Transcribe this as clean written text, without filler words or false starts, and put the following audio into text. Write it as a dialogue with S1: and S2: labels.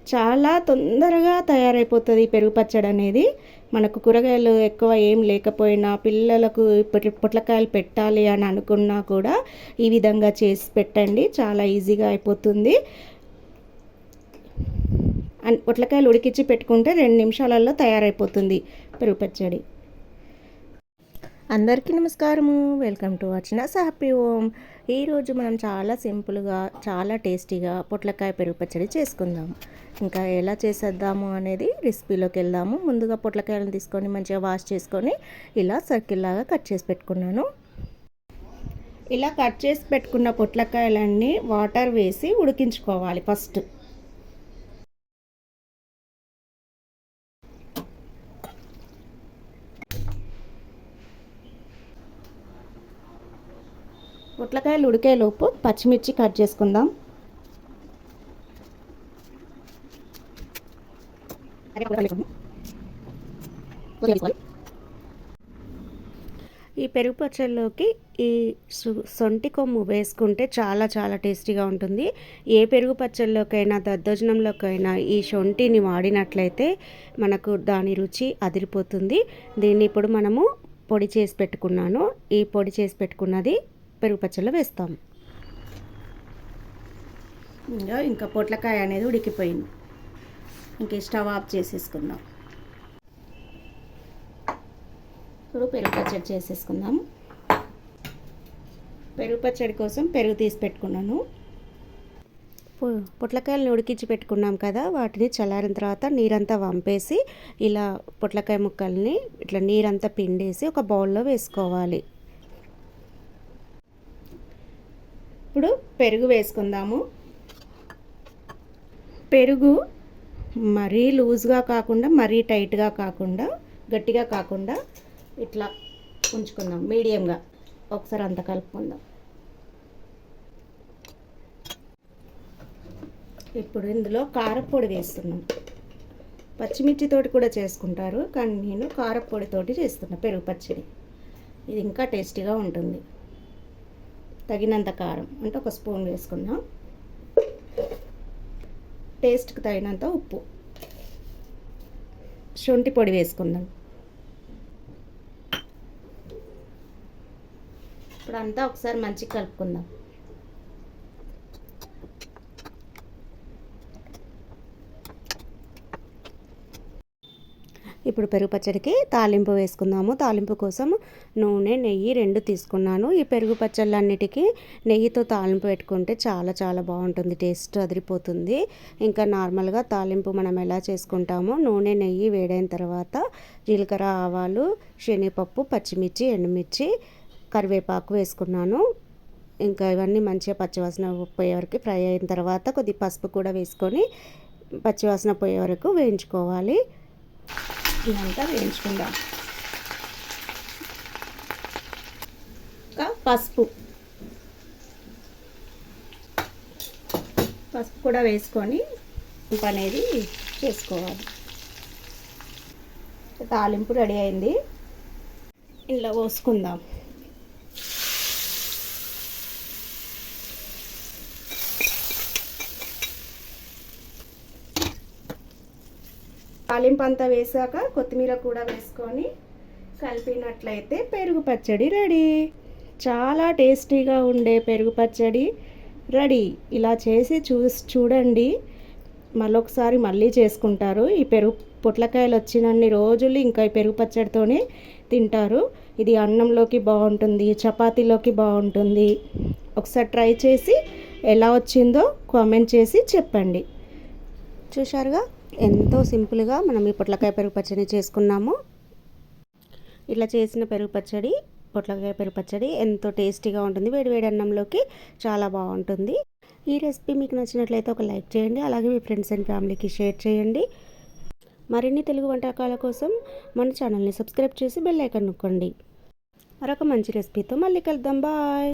S1: చాలా తొందరగా తయారైపోతుంది పెరుగు పచ్చడి అనేది. మనకు కూరగాయలు ఎక్కువ ఏం లేకపోయినా పిల్లలకు పొట్లకాయలు పెట్టాలి అని అనుకున్నా కూడా ఈ విధంగా చేసి పెట్టండి, చాలా ఈజీగా అయిపోతుంది. పొట్లకాయలు ఉడికించి పెట్టుకుంటే 2 నిమిషాలలో తయారైపోతుంది పెరుగు పచ్చడి. అందరికీ నమస్కారము, welcome to Archana's happy home. ఈరోజు మనం చాలా సింపుల్గా చాలా టేస్టీగా పొట్లకాయ పెరుగు పచ్చడి చేసుకుందాం. ఇంకా ఎలా చేసేద్దాము అనేది రెసిపీలోకి వెళ్దాము. ముందుగా పొట్లకాయలను తీసుకొని మంచిగా వాష్ చేసుకొని ఇలా సర్కిల్ లాగా కట్ చేసి పెట్టుకున్నాను. ఇలా కట్ చేసి పెట్టుకున్న పొట్లకాయలన్నీ వాటర్ వేసి ఉడికించుకోవాలి. ఫస్ట్ పొట్లకాయలు ఉడికేలోపు పచ్చిమిర్చి కట్ చేసుకుందాం. ఈ పెరుగు పచ్చడిలోకి ఈ సొంటి కొమ్ము వేసుకుంటే చాలా చాలా టేస్టీగా ఉంటుంది. ఏ పెరుగు పచ్చడిలోకైనా దద్దోజనంలోకైనా ఈ శొంఠిని వాడినట్లయితే మనకు దాని రుచి అదిరిపోతుంది. దీన్ని ఇప్పుడు మనము పొడి చేసి పెట్టుకున్నాను. ఈ పొడి చేసి పెట్టుకున్నది పెరుగు పచ్చడిలో వేస్తాము. ఇంకా పొట్లకాయ అనేది ఉడికిపోయింది. ఇంక స్టవ్ ఆఫ్ చేసేసుకుందాం. ఇప్పుడు పెరుగు పచ్చడి చేసేసుకుందాం. పెరుగు పచ్చడి కోసం పెరుగు తీసి పెట్టుకున్నాను. పొట్లకాయలను ఉడికించి పెట్టుకున్నాం కదా, వాటిని చల్లారిన తర్వాత నీరంతా వంపేసి ఇలా పొట్లకాయ ముక్కల్ని ఇట్లా నీరంతా పిండేసి ఒక బౌల్లో వేసుకోవాలి. ఇప్పుడు పెరుగు వేసుకుందాము. పెరుగు మరీ లూజ్గా కాకుండా మరీ టైట్గా కాకుండా గట్టిగా కాకుండా ఇట్లా ఉంచుకుందాం, మీడియంగా. ఒకసారి అంతా కలుపుకుందాం. ఇప్పుడు ఇందులో కారపొడి వేస్తున్నాం. పచ్చిమిర్చితోటి కూడా చేసుకుంటారు, కానీ నేను కారపొడితోటి చేస్తున్నా పెరుగు పచ్చడి. ఇది ఇంకా టేస్టీగా ఉంటుంది. తగినంత కారం అంటే 1 స్పూన్ వేసుకుందాం. టేస్ట్కి తగినంత ఉప్పు, శొంఠి పొడి వేసుకుందాం. ఇప్పుడు అంతా ఒకసారి మంచిగా కలుపుకుందాం. ఇప్పుడు పెరుగు పచ్చడికి తాలింపు వేసుకుందాము. తాలింపు కోసం నూనె, నెయ్యి 2 తీసుకున్నాను. ఈ పెరుగు పచ్చళ్ళన్నిటికీ నెయ్యితో తాలింపు పెట్టుకుంటే చాలా చాలా బాగుంటుంది, టేస్ట్ అదిరిపోతుంది. ఇంకా నార్మల్గా తాలింపు మనం ఎలా చేసుకుంటామో నూనె, నెయ్యి వేడైన తర్వాత జీలకర్ర, ఆవాలు, శనగపప్పు, పచ్చిమిర్చి, ఎండుమిర్చి, కరివేపాకు వేసుకున్నాను. ఇంకా ఇవన్నీ మంచిగా పచ్చివాసన పోయే వరకు ఫ్రై అయిన తర్వాత కొద్ది పసుపు కూడా వేసుకొని పచ్చివాసన పోయే వరకు వేయించుకోవాలి. ఇదంతా వేయించుకుందాం. ఇంకా పసుపు కూడా వేసుకొని ఉప్పు అనేది చేసుకోవాలి. తాలింపు రెడీ అయింది. ఇందులో పోసుకుందాం. తాలింపు అంతా వేసాక కొత్తిమీర కూడా వేసుకొని కలిపినట్లయితే పెరుగు పచ్చడి రెడీ. చాలా టేస్టీగా ఉండే పెరుగు పచ్చడి రెడీ. ఇలా చేసి చూడండి, మళ్ళొకసారి మళ్ళీ చేసుకుంటారు. ఈ పొట్లకాయలు వచ్చినన్ని రోజులు ఇంకా ఈ పెరుగు పచ్చడితోనే తింటారు. ఇది అన్నంలోకి బాగుంటుంది, చపాతీలోకి బాగుంటుంది. ఒకసారి ట్రై చేసి ఎలా వచ్చిందో కామెంట్ చేసి చెప్పండి. చూశారుగా, ఎంతో సింపుల్గా మనం ఈ పొట్లకాయ పెరుగు పచ్చడి చేసుకున్నాము. ఇట్లా చేసిన పొట్లకాయ పెరుగు పచ్చడి ఎంతో టేస్టీగా ఉంటుంది. వేడివేడి అన్నంలోకి చాలా బాగుంటుంది. ఈ రెసిపీ మీకు నచ్చినట్లయితే ఒక లైక్ చేయండి, అలాగే మీ ఫ్రెండ్స్ అండ్ ఫ్యామిలీకి షేర్ చేయండి. మరిన్ని తెలుగు వంటకాల కోసం మన ఛానల్ని సబ్స్క్రైబ్ చేసి బెల్ ఐకాన్ నొక్కండి. మరొక మంచి రెసిపీతో మళ్ళీ కలుద్దాం. బాయ్.